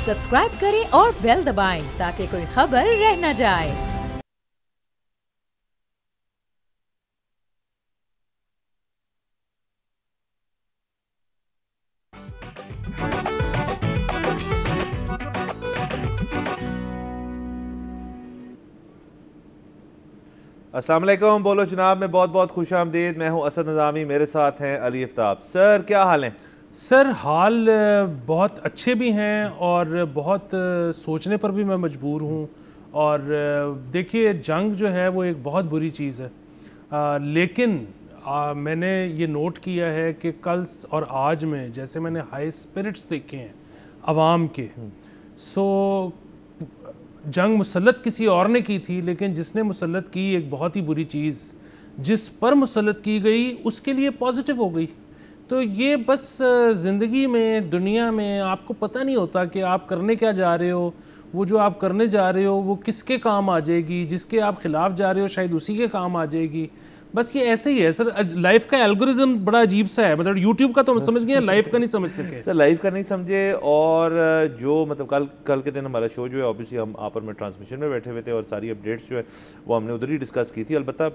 Subscribe करें और bell दबाएं ताकि कोई खबर रह न जाए। अस्सलाम वालेकुम, बोलो जनाब में बहुत बहुत खुश आमदीद। मैं हूं असद निज़ामी, मेरे साथ हैं अली आफ्ताब। सर क्या हाल हैं? सर हाल बहुत अच्छे भी हैं और बहुत सोचने पर भी मैं मजबूर हूँ। और देखिए जंग जो है वो एक बहुत बुरी चीज़ है, लेकिन मैंने ये नोट किया है कि कल और आज में जैसे मैंने हाई स्पिरिट्स देखे हैं आवाम के। सो जंग मुसल्लत किसी और ने की थी, लेकिन जिसने मुसल्लत की एक बहुत ही बुरी चीज़ जिस पर मुसल्लत की गई उसके लिए पॉजिटिव हो गई। तो ये बस ज़िंदगी में, दुनिया में आपको पता नहीं होता कि आप करने क्या जा रहे हो। वो जो आप करने जा रहे हो वो किसके काम आ जाएगी, जिसके आप ख़िलाफ़ जा रहे हो शायद उसी के काम आ जाएगी। बस ये ऐसे ही है सर, लाइफ का एल्गोरिदम बड़ा अजीब सा है। मतलब यूट्यूब का तो हम समझ गए, लाइफ का नहीं समझ सके सर। लाइव का नहीं समझे। और जो मतलब कल के दिन हमारा शो जो है, ऑब्वियसली हम आप और मैं ट्रांसमिशन में बैठे हुए थे और सारी अपडेट्स जो है वो हमने उधर ही डिस्कस की थी। अलबत्ता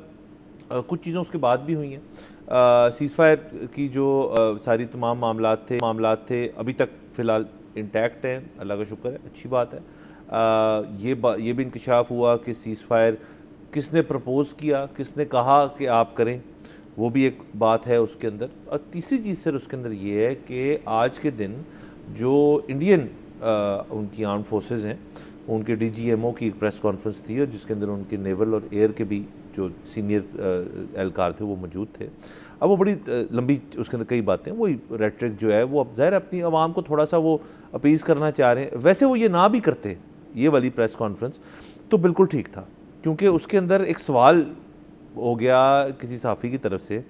कुछ चीज़ों उसके बाद भी हुई हैं। सीज़ फायर की जो सारी तमाम मामलात थे अभी तक फ़िलहाल इंटैक्ट हैं, अल्लाह का शुक्र है, अच्छी बात है। ये भी इंकशाफ हुआ कि सीज़ फायर किसने प्रपोज़ किया, किसने कहा कि आप करें, वो भी एक बात है उसके अंदर। और तीसरी चीज़ सर उसके अंदर ये है कि आज के दिन जो इंडियन उनकी आर्म फोर्सेस हैं, उनके DGMO की एक प्रेस कॉन्फ्रेंस थी और जिसके अंदर उनके नेवल और एयर के भी जो सीनियर एहलकार थे वो मौजूद थे। अब वो बड़ी लंबी उसके अंदर कई बातें, वही रेटरिक जो है वो अब ज़ाहिर अपनी आवाम को थोड़ा सा वो अपीज़ करना चाह रहे हैं। वैसे वो ये ना भी करते ये वाली प्रेस कॉन्फ्रेंस तो बिल्कुल ठीक था, क्योंकि उसके अंदर एक सवाल हो गया किसी सहाफ़ी की तरफ से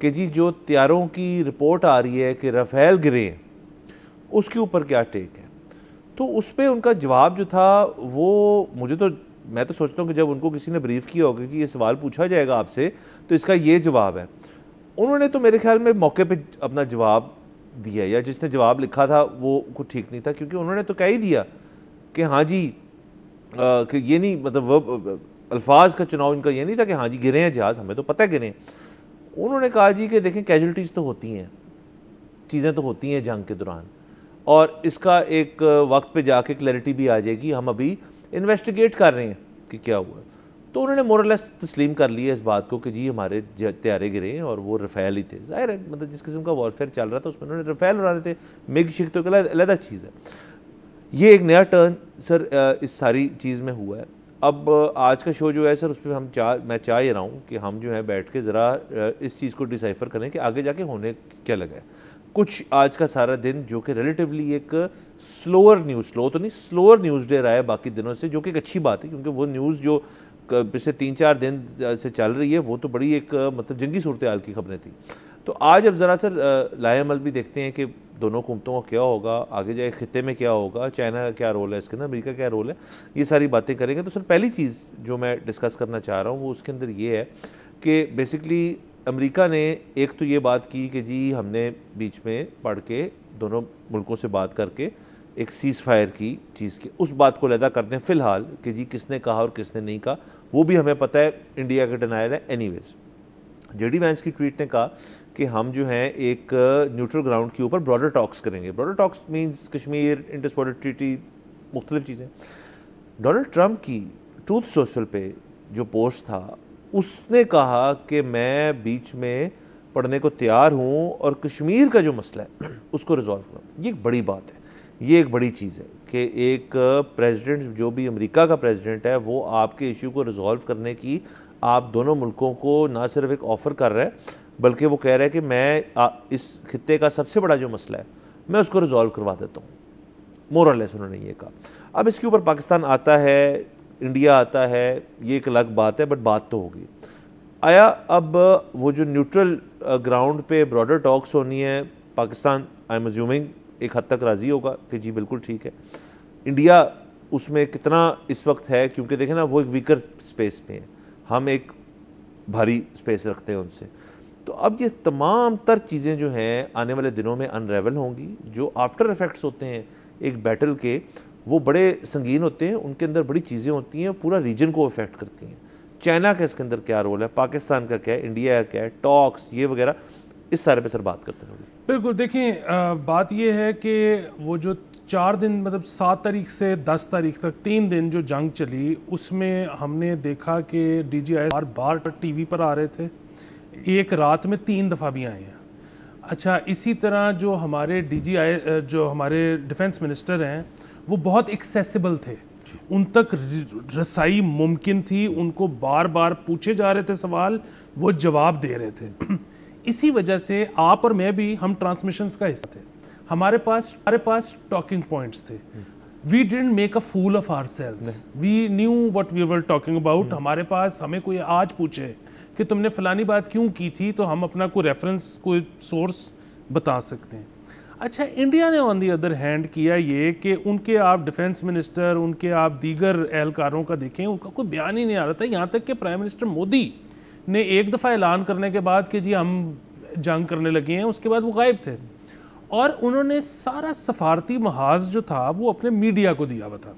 कि जी जो तैयारों की रिपोर्ट आ रही है कि राफेल गिरे हैं उसके ऊपर क्या टेक है। तो उस पर उनका जवाब जो था वो मैं तो सोचता हूँ कि जब उनको किसी ने ब्रीफ किया होगा कि ये सवाल पूछा जाएगा आपसे तो इसका ये जवाब है, उन्होंने तो मेरे ख्याल में मौके पे अपना जवाब दिया, या जिसने जवाब लिखा था वो कुछ ठीक नहीं था, क्योंकि उन्होंने तो कह ही दिया कि हाँ जी कि ये नहीं, मतलब वो अल्फाज का चुनाव इनका ये नहीं था कि हाँ जी गिरे हैं जहाज़, हमें तो पता है गिरे हैं। उन्होंने कहा जी कि देखें कैजुअल्टीज़ तो होती हैं, चीज़ें तो होती हैं जंग के दौरान, और इसका एक वक्त पे जाके क्लैरिटी भी आ जाएगी, हम अभी इन्वेस्टिगेट कर रहे हैं कि क्या हुआ। तो उन्होंने मोरलेस तस्लीम कर लिया इस बात को कि जी हमारे तैयारे गिरे हैं और वो रफ़ेल ही थे। ज़ाहिर है मतलब जिस किस्म का वॉरफेयर चल रहा था उसमें उन्होंने रफ़ेल उड़ा रहे थे, मिग शिक तो अलग चीज़ है। ये एक नया टर्न सर इस सारी चीज़ में हुआ है। अब आज का शो जो है सर उसमें मैं चाह ये रहा हूँ कि हम जो है बैठ के ज़रा इस चीज़ को डिसाइफर करें कि आगे जाके होने क्या लगा है। कुछ आज का सारा दिन जो कि रिलेटिवली एक स्लोअर न्यूज़ डे रहा है बाकी दिनों से, जो कि एक अच्छी बात है, क्योंकि वो न्यूज़ जो पिछले 3-4 दिन से चल रही है वो तो बड़ी एक मतलब जंगी सूरत हाल की खबरें थी। तो आज अब ज़रा सर लाएअमल भी देखते हैं कि दोनों हुकूमतों का क्या होगा, आगे जाए खित्ते में क्या होगा, चाइना का क्या रोल है इसके अंदर, अमेरिका का क्या रोल है, ये सारी बातें करेंगे। तो सर पहली चीज़ जो मैं डिस्कस करना चाह रहा हूँ वो उसके अंदर ये है कि बेसिकली अमेरिका ने एक तो ये बात की कि जी हमने बीच में पढ़ के दोनों मुल्कों से बात करके एक सीज़ फायर की चीज़ की, उस बात को अलहदा करते हैं फ़िलहाल कि जी किसने कहा और किसने नहीं कहा वो भी हमें पता है, इंडिया का डिनायल है। एनीवेज JD वैंस की ट्वीट ने कहा कि हम जो हैं एक न्यूट्रल ग्राउंड के ऊपर ब्रॉडर टॉक्स करेंगे। Broader talks means Kashmir, इंटर्स border treaty, मुख्तलिफ चीज़ें। डोनाल्ड ट्रंप की ट्रूथ सोशल पे जो पोस्ट था उसने कहा कि मैं बीच में पढ़ने को तैयार हूँ और कश्मीर का जो मसला है उसको रिजॉल्व करूँ। ये एक बड़ी बात है, ये एक बड़ी चीज़ है कि एक प्रेसिडेंट जो भी अमेरिका का प्रेसिडेंट है वो आपके इशू को रिजॉल्व करने की आप दोनों मुल्कों को ना सिर्फ एक ऑफ़र कर रहा है बल्कि वो कह रहा है कि मैं इस खित्ते का सबसे बड़ा जो मसला है मैं उसको रिजॉल्व करवा देता हूँ। मोर और लेस उन्होंने ये कहा। अब इसके ऊपर पाकिस्तान आता है, इंडिया आता है, ये एक अलग बात है, बट बात तो होगी। आया अब वो जो न्यूट्रल ग्राउंड पे ब्रॉडर टॉक्स होनी है, पाकिस्तान आई एम अज्यूमिंग एक हद तक राज़ी होगा कि जी बिल्कुल ठीक है। इंडिया उसमें कितना इस वक्त है, क्योंकि देखें ना वो एक वीकर स्पेस में है, हम एक भारी स्पेस रखते हैं उनसे। तो अब ये तमाम तर चीज़ें जो हैं आने वाले दिनों में अनरेवल होंगी, जो आफ्टर इफ़ेक्ट्स होते हैं एक बैटल के वो बड़े संगीन होते हैं, उनके अंदर बड़ी चीज़ें होती हैं, पूरा रीजन को अफेक्ट करती हैं। चाइना का इसके अंदर क्या रोल है, पाकिस्तान का क्या है, इंडिया का क्या है, टॉक्स ये वगैरह, इस सारे पे सर बात करते हैं। बिल्कुल, देखें बात ये है कि वो जो 4 दिन मतलब 7 तारीख से 10 तारीख तक 3 दिन जो जंग चली, उसमें हमने देखा कि DGI बार बार TV पर आ रहे थे, एक रात में 3 दफ़ा भी आए हैं। अच्छा, इसी तरह जो हमारे DGI जो हमारे डिफेंस मिनिस्टर हैं वो बहुत एक्सेसिबल थे, उन तक रसाई मुमकिन थी, उनको बार बार पूछे जा रहे थे सवाल, वो जवाब दे रहे थे। इसी वजह से आप और मैं भी हम ट्रांसमिशंस का हिस्सा थे, हमारे पास टॉकिंग पॉइंट्स थे। We didn't make a fool of ourselves, we knew what we were talking about. हमारे पास, हमें कोई आज पूछे कि तुमने फलानी बात क्यों की थी, तो हम अपना कोई रेफरेंस, कोई सोर्स बता सकते हैं। अच्छा, इंडिया ने ऑन दी अदर हैंड किया ये कि उनके आप डिफेंस मिनिस्टर, उनके आप दीगर एहलकारों का देखें, उनका कोई बयान ही नहीं आ रहा था। यहाँ तक कि प्राइम मिनिस्टर मोदी ने एक दफ़ा ऐलान करने के बाद कि जी हम जंग करने लगे हैं, उसके बाद वो गायब थे, और उन्होंने सारा सफारती महाज जो था वो अपने मीडिया को दिया हुआ था।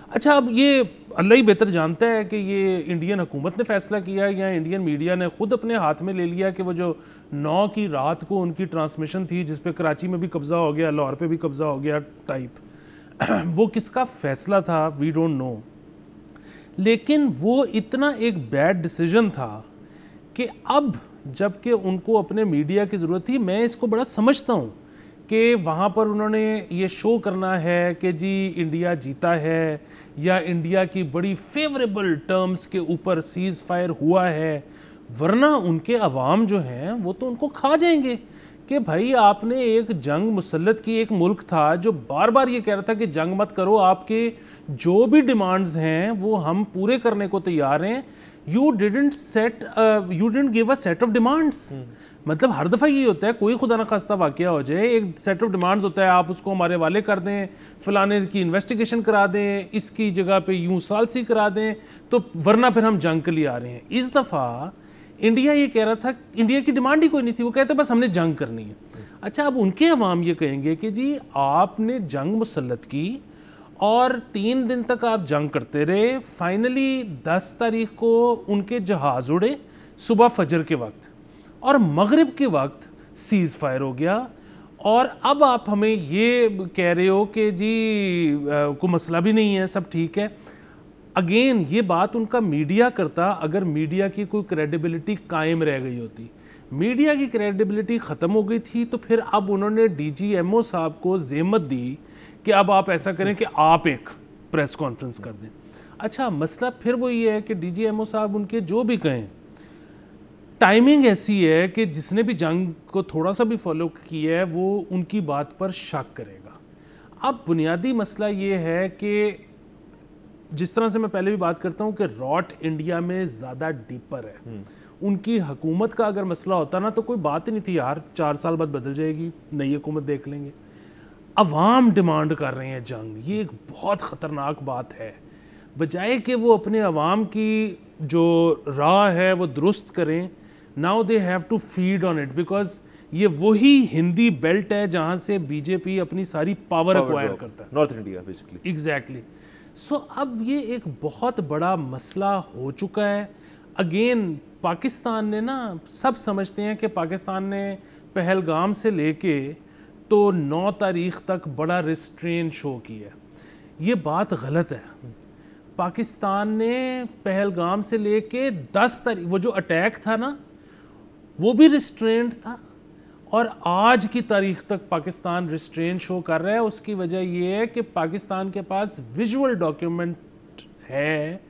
अच्छा, अब ये अल्लाह ही बेहतर जानता है कि ये इंडियन हुकूमत ने फैसला किया या इंडियन मीडिया ने खुद अपने हाथ में ले लिया कि वो जो 9 की रात को उनकी ट्रांसमिशन थी, जिस पे कराची में भी कब्ज़ा हो गया, लाहौर पे भी कब्ज़ा हो गया टाइप, वो किसका फैसला था, वी डोंट नो। लेकिन वो इतना एक बैड डिसीजन था कि अब जबकि उनको अपने मीडिया की ज़रूरत थी, मैं इसको बड़ा समझता हूँ कि वहाँ पर उन्होंने ये शो करना है कि जी इंडिया जीता है या इंडिया की बड़ी फेवरेबल टर्म्स के ऊपर सीज़ फायर हुआ है, वरना उनके अवाम जो हैं वो तो उनको खा जाएंगे कि भाई आपने एक जंग मुसल्लत की, एक मुल्क था जो बार बार ये कह रहा था कि जंग मत करो, आपके जो भी डिमांड्स हैं वो हम पूरे करने को तैयार हैं। You didn't give a set of demands. मतलब हर दफ़ा ये होता है, कोई खुदा न खास्ता वाक़या हो जाए, एक सेट ऑफ डिमांड्स होता है, आप उसको हमारे हवाले कर दें, फलाने की इन्वेस्टिगेशन करा दें, इसकी जगह पे यूं सालसी करा दें, तो वरना फिर हम जंग के लिए आ रहे हैं। इस दफ़ा इंडिया ये कह रहा था, इंडिया की डिमांड ही कोई नहीं थी, वो कहते बस हमने जंग करनी है। अच्छा, अब उनके अवाम ये कहेंगे कि जी आपने जंग मुसल्लत की और 3 दिन तक आप जंग करते रहे, फाइनली 10 तारीख को उनके जहाज़ उड़े सुबह फजर के वक्त, और मगरिब के वक्त सीज़ फायर हो गया, और अब आप हमें ये कह रहे हो कि जी कोई मसला भी नहीं है, सब ठीक है। अगेन ये बात उनका मीडिया करता, अगर मीडिया की कोई क्रेडिबिलिटी कायम रह गई होती। मीडिया की क्रेडिबिलिटी ख़त्म हो गई थी, तो फिर अब उन्होंने DGMO साहब को ज़हमत दी कि अब आप ऐसा करें कि आप एक प्रेस कॉन्फ्रेंस कर दें। अच्छा, मसला फिर वो ये है कि DGMO साहब उनके जो भी कहें, टाइमिंग ऐसी है कि जिसने भी जंग को थोड़ा सा भी फॉलो किया है वो उनकी बात पर शक करेगा। अब बुनियादी मसला ये है कि जिस तरह से मैं पहले भी बात करता हूँ कि रॉट इंडिया में ज़्यादा डीपर है। उनकी हुकूमत का अगर मसला होता ना तो कोई बात ही नहीं थी यार, 4 साल बाद बदल जाएगी, नई हुकूमत देख लेंगे। अवाम डिमांड कर रहे हैं जंग, ये एक बहुत ख़तरनाक बात है। बजाय कि वो अपने अवाम की जो राह है वो दुरुस्त करें, now they have to feed on it, because ये वही हिंदी बेल्ट है जहाँ से BJP अपनी सारी पावर एक्वायर करता है, नॉर्थ इंडिया बेसिकली। एग्जैक्टली। सो अब ये एक बहुत बड़ा मसला हो चुका है। अगेन पाकिस्तान ने ना, सब समझते हैं कि पाकिस्तान ने पहलगाम से लेके तो 9 तारीख तक बड़ा रिस्ट्रेन शो किया। ये बात गलत है। पाकिस्तान ने पहलगाम से लेके 10 तारीख, वो जो अटैक था ना वो भी रिस्ट्रेंट था, और आज की तारीख तक पाकिस्तान रिस्ट्रेन शो कर रहा है। उसकी वजह ये है कि पाकिस्तान के पास विजुअल डॉक्यूमेंट है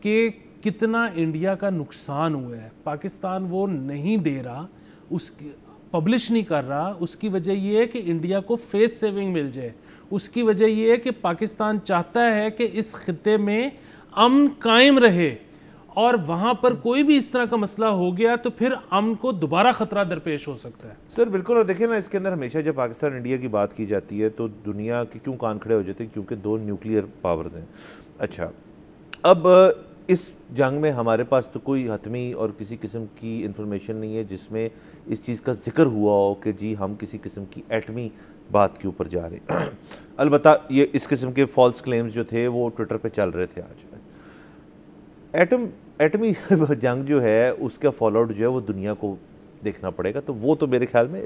कि कितना इंडिया का नुकसान हुआ है। पाकिस्तान वो नहीं दे रहा, उसकी पब्लिश नहीं कर रहा। उसकी वजह ये है कि इंडिया को फेस सेविंग मिल जाए। उसकी वजह ये है कि पाकिस्तान चाहता है कि इस खित्ते में अमन कायम रहे, और वहाँ पर कोई भी इस तरह का मसला हो गया तो फिर अमन को दोबारा ख़तरा दरपेश हो सकता है। सर बिल्कुल, और देखिए ना, इसके अंदर हमेशा जब पाकिस्तान इंडिया की बात की जाती है तो दुनिया के क्यों कान खड़े हो जाते हैं, क्योंकि 2 न्यूक्लियर पावर्स हैं। अच्छा, अब इस जंग में हमारे पास तो कोई हतमी और किसी किस्म की इंफॉर्मेशन नहीं है जिसमें इस चीज़ का जिक्र हुआ हो कि जी हम किसी किस्म की एटमी बात के ऊपर जा रहे हैं। अलबत्ता ये इस किस्म के फॉल्स क्लेम्स जो थे वो ट्विटर पे चल रहे थे आज। एटमी जंग जो है उसका फॉल आउट जो है वो दुनिया को देखना पड़ेगा, तो वो तो मेरे ख्याल में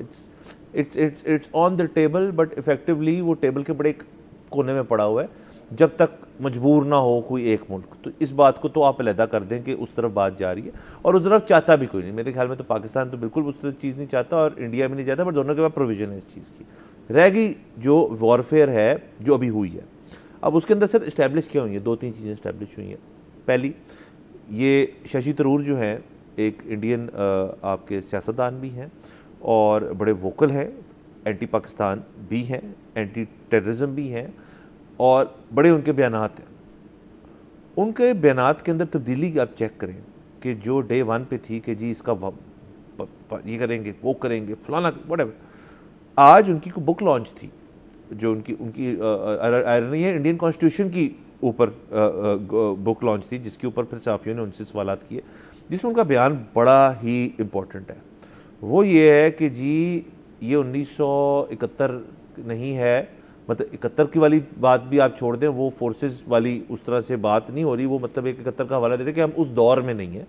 it's on the table, but effectively वो टेबल के बड़े कोने में पड़ा हुआ है जब तक मजबूर ना हो कोई एक मुल्क। तो इस बात को तो आप अलहदा कर दें कि उस तरफ बात जा रही है, और उस तरफ चाहता भी कोई नहीं मेरे ख्याल में। तो पाकिस्तान तो बिल्कुल उस तरफ चीज़ नहीं चाहता और इंडिया भी नहीं चाहता, बट दोनों के पास प्रोविजन है इस चीज़ की। रह गई जो वॉरफेयर है जो अभी हुई है, अब उसके अंदर सर इस्टेब्लिश क्या हुई है, 2-3 चीज़ें इस्टेब्लिश हुई हैं। पहली, ये शशि थरूर जो हैं एक इंडियन आपके सियासतदान भी हैं और बड़े वोकल हैं, एंटी पाकिस्तान भी हैं, एंटी टेररिज्म भी हैं, और बड़े उनके बयानात हैं। उनके बयानात के अंदर तब्दीली आप चेक करें कि जो डे 1 पे थी कि जी इसका ये करेंगे, वो करेंगे, फलाना व्हाटएवर। आज उनकी कोई बुक लॉन्च थी जो उनकी आयरनी है, इंडियन कॉन्स्टिट्यूशन की ऊपर बुक लॉन्च थी, जिसके ऊपर फिर सहाफ़ियों ने उनसे सवालात किए, जिसमें उनका बयान बड़ा ही इम्पोर्टेंट है। वो ये है कि जी ये 1971 नहीं है, मतलब 71 की वाली बात भी आप छोड़ दें, वो फोर्सेस वाली उस तरह से बात नहीं हो रही, वो मतलब एक 71 का हवाला देते कि हम उस दौर में नहीं है।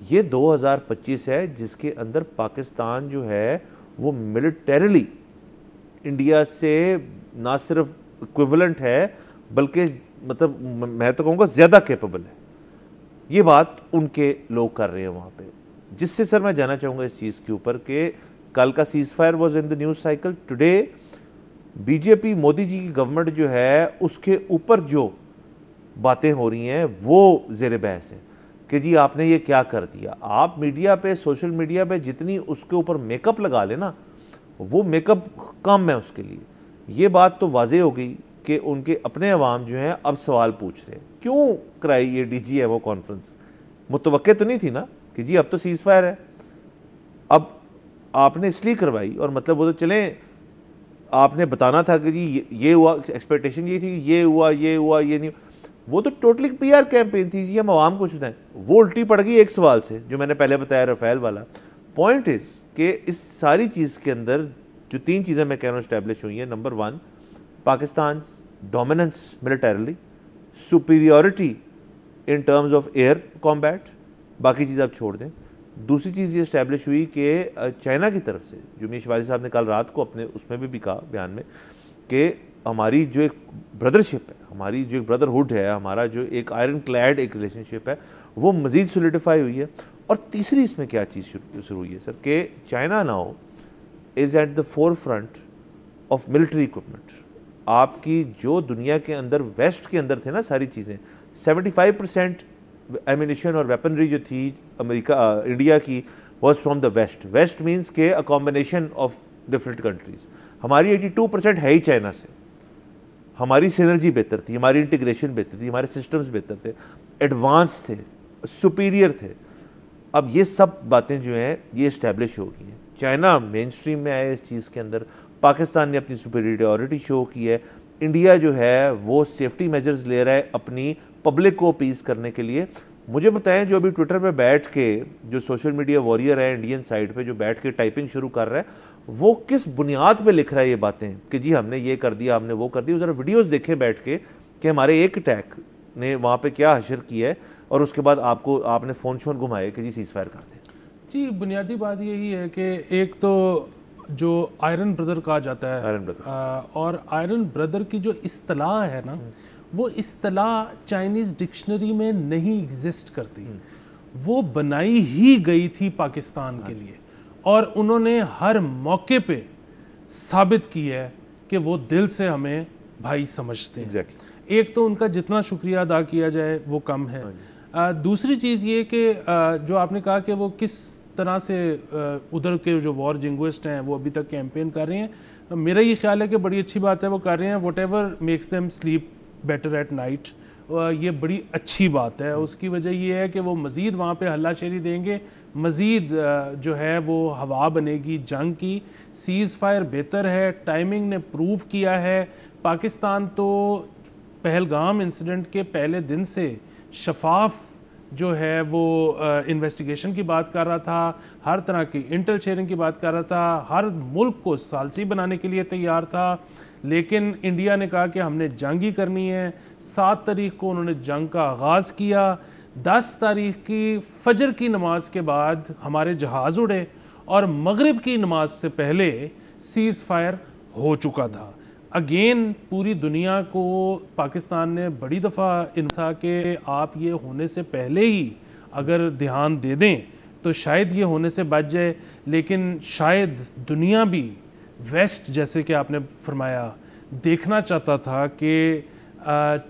ये 2025 है जिसके अंदर पाकिस्तान जो है वो मिलिटरीली इंडिया से ना सिर्फ इक्विवेलेंट है बल्कि मतलब मैं तो कहूँगा ज़्यादा कैपेबल है। ये बात उनके लोग कर रहे हैं वहाँ पे, जिससे सर मैं जानना चाहूँगा इस चीज़ के ऊपर कि कल का ceasefire was in the news cycle, today BJP Modi ji की गवर्नमेंट जो है उसके ऊपर जो बातें हो रही हैं वो ज़ेर बहस है कि जी आपने ये क्या कर दिया। आप मीडिया पे, सोशल मीडिया पे जितनी उसके ऊपर मेकअप लगा लेना, वो मेकअप कम है उसके लिए। ये बात तो वाज़ेह हो गई कि उनके अपने अवाम जो हैं अब सवाल पूछ रहे हैं क्यों कराई ये DGMO कॉन्फ्रेंस। मुतवक्के तो नहीं थी ना कि जी अब तो सीज़ फायर है, अब आपने इसलिए करवाई, और मतलब वो तो चलें आपने बताना था कि जी ये हुआ, एक्सपेक्टेशन ये थी, ये हुआ, ये नहीं, वो तो टोटली PR कैंपेन थी जी हम आवाम को कुछ बताएं। वो उल्टी पड़ गई एक सवाल से जो मैंने पहले बताया रफ़ेल वाला। पॉइंट इज़ कि इस सारी चीज़ के अंदर जो 3 चीज़ें मैं कह रहा हूँ इस्टेब्लिश हुई हैं, number 1 Pakistan dominance militarily, superiority in terms of air combat, बाकी चीज़ आप छोड़ दें। दूसरी चीज़ ये इस्टेब्लिश हुई कि चाइना की तरफ से, जो मीर शिवाजी साहब ने कल रात को अपने उसमें भी कहा बयान में, कि हमारी जो एक ब्रदरशिप है, हमारी जो एक ब्रदरहुड है, हमारा जो एक आयरन क्लैड एक रिलेशनशिप है, वो मज़ीद सोलिडिफाई हुई है। और तीसरी इसमें क्या चीज़ शुरू हुई है सर कि China now is at the four front of military equipment. आपकी जो दुनिया के अंदर वेस्ट के अंदर थे ना सारी चीज़ें, 75% एमिनिशन और वेपनरी जो थी अमेरिका इंडिया की was from the west. West means के a combination of different countries. हमारी 82% है ही चाइना से। हमारी सिनर्जी बेहतर थी, हमारी इंटीग्रेशन बेहतर थी, हमारे सिस्टम्स बेहतर थे, एडवांस थे, सुपीरियर थे। अब ये सब बातें जो हैं ये इस्टेब्लिश हो गई हैं। चाइना मेन स्ट्रीम में आया इस चीज़ के अंदर, पाकिस्तान ने अपनी सुपीरियरिटी शो की है, इंडिया जो है वो सेफ्टी मेजर्स ले रहा है अपनी पब्लिक को अपीज करने के लिए। मुझे बताएं जो अभी ट्विटर पे बैठ के जो सोशल मीडिया वॉरियर है इंडियन साइड पे, जो बैठ के टाइपिंग शुरू कर रहा है, वो किस बुनियाद पे लिख रहा है ये बातें कि जी हमने ये कर दिया, हमने वो कर दिया। ज़रा वीडियोस देखें बैठ के कि हमारे एक अटैक ने वहाँ पे क्या हशर किया है, और उसके बाद आपने फ़ोन शोन घुमाए कि जी सीज़ फायर कर दें। जी बुनियादी बात यही है कि एक तो जो आयरन ब्रदर कहा जाता है, आयरन ब्रदर, और आयरन ब्रदर की जो इस्तिलाह है ना, वो इस्तिलाह चाइनीज़ डिक्शनरी में नहीं एग्जिस्ट करती। वो बनाई ही गई थी पाकिस्तान के लिए, और उन्होंने हर मौके पे साबित की है कि वो दिल से हमें भाई समझते हैं। एक तो उनका जितना शुक्रिया अदा किया जाए वो कम है। दूसरी चीज़ ये कि जो आपने कहा कि वो किस तरह से उधर के जो वॉर जिंग्विस्ट हैं वो अभी तक कैंपेन कर रहे हैं, मेरा ये ख्याल है कि बड़ी अच्छी बात है वो कर रहे हैं। What ever makes them sleep better at night, ये बड़ी अच्छी बात है। उसकी वजह ये है कि वो मज़ीद वहाँ पे हल्लाशेरी देंगे, मज़ीद जो है वो हवा बनेगी जंग की। सीज़ फायर बेहतर है, टाइमिंग ने प्रूव किया है। पाकिस्तान तो पहलगाम इंसिडेंट के पहले दिन से शफाफ जो है वो इन्वेस्टिगेशन की बात कर रहा था, हर तरह की इंटेल शेयरिंग की बात कर रहा था, हर मुल्क को सालसी बनाने के लिए तैयार था। लेकिन इंडिया ने कहा कि हमने जंग ही करनी है। 7 तारीख को उन्होंने जंग का आगाज़ किया। 10 तारीख की फजर की नमाज के बाद हमारे जहाज़ उड़े और मगरिब की नमाज से पहले सीज़ फायर हो चुका था। अगेन पूरी दुनिया को पाकिस्तान ने बड़ी दफ़ा इन था कि आप ये होने से पहले ही अगर ध्यान दे दें तो शायद ये होने से बच जाए। लेकिन शायद दुनिया भी वेस्ट, जैसे कि आपने फरमाया, देखना चाहता था कि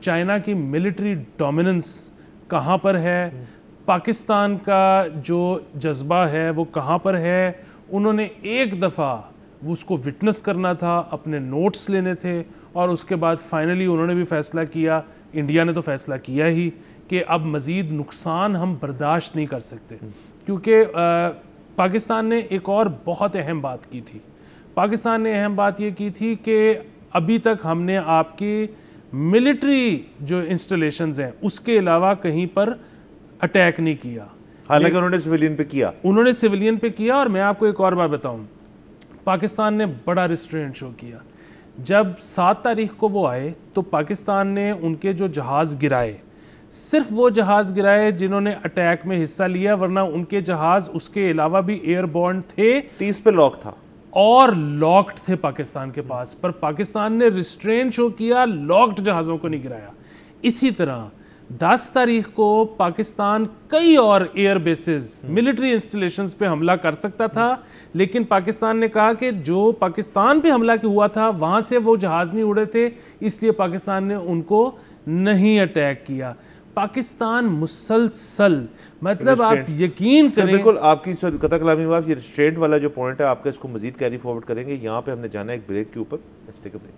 चाइना की मिलिट्री डोमिनेंस कहाँ पर है, पाकिस्तान का जो जज्बा है वो कहाँ पर है। उन्होंने एक दफ़ा उसको विटनेस करना था, अपने नोट्स लेने थे और उसके बाद फाइनली उन्होंने भी फ़ैसला किया, इंडिया ने तो फ़ैसला किया ही कि अब मज़ीद नुकसान हम बर्दाश्त नहीं कर सकते। क्योंकि पाकिस्तान ने एक और बहुत अहम बात की थी। पाकिस्तान ने अहम बात ये की थी कि अभी तक हमने आपकी मिलिट्री जो इंस्टॉलेशंस हैं उसके अलावा कहीं पर अटैक नहीं किया। हालांकि उन्होंने सिविलियन पे किया। उन्होंने सिविलियन पे किया। और मैं आपको एक और बात बताऊं, पाकिस्तान ने बड़ा रिस्ट्रेंट शो किया। जब 7 तारीख को वो आए तो पाकिस्तान ने उनके जो जहाज़ गिराए, सिर्फ वो जहाज़ गिराए जिन्होंने अटैक में हिस्सा लिया, वरना उनके जहाज़ उसके अलावा भी एयरबोर्न थे। 30 पे लॉक था और लॉक्ड थे पाकिस्तान के पास, पर पाकिस्तान ने रिस्ट्रेंट शो किया, लॉक्ड जहाज़ों को नहीं गिराया। इसी तरह 10 तारीख को पाकिस्तान कई और एयर बेसिस, मिलिट्री इंस्टॉलेशंस पे हमला कर सकता था, लेकिन पाकिस्तान ने कहा कि जो पाकिस्तान पे हमला हुआ था वहाँ से वो जहाज़ नहीं उड़े थे, इसलिए पाकिस्तान ने उनको नहीं अटैक किया। पाकिस्तान मुसलसल, मतलब आप यकीन करें। बिल्कुल आपकी कथा कलामी बात, ये रिस्ट्रेंट वाला जो पॉइंट है आपका, इसको मजीद कैरी फॉरवर्ड करेंगे। यहाँ पे हमने जाना है एक ब्रेक के ऊपर। Let's take a break.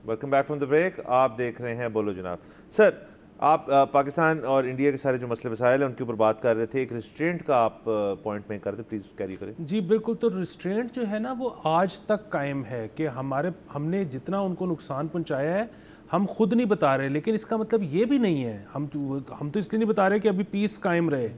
Welcome back from the break. आप देख रहे हैं बोलो जनाब। सर, आप पाकिस्तान और इंडिया के सारे जो मसले मसाइल हैं उनके ऊपर बात कर रहे थे, एक रिस्ट्रेंट का आप पॉइंट मेक करते, प्लीज़ कैरी करें। जी बिल्कुल। तो रिस्ट्रेंट जो है ना वो आज तक कायम है कि हमने जितना उनको नुकसान पहुंचाया है हम खुद नहीं बता रहे, लेकिन इसका मतलब ये भी नहीं है, हम तो इसलिए नहीं बता रहे कि अभी पीस कायम रहे।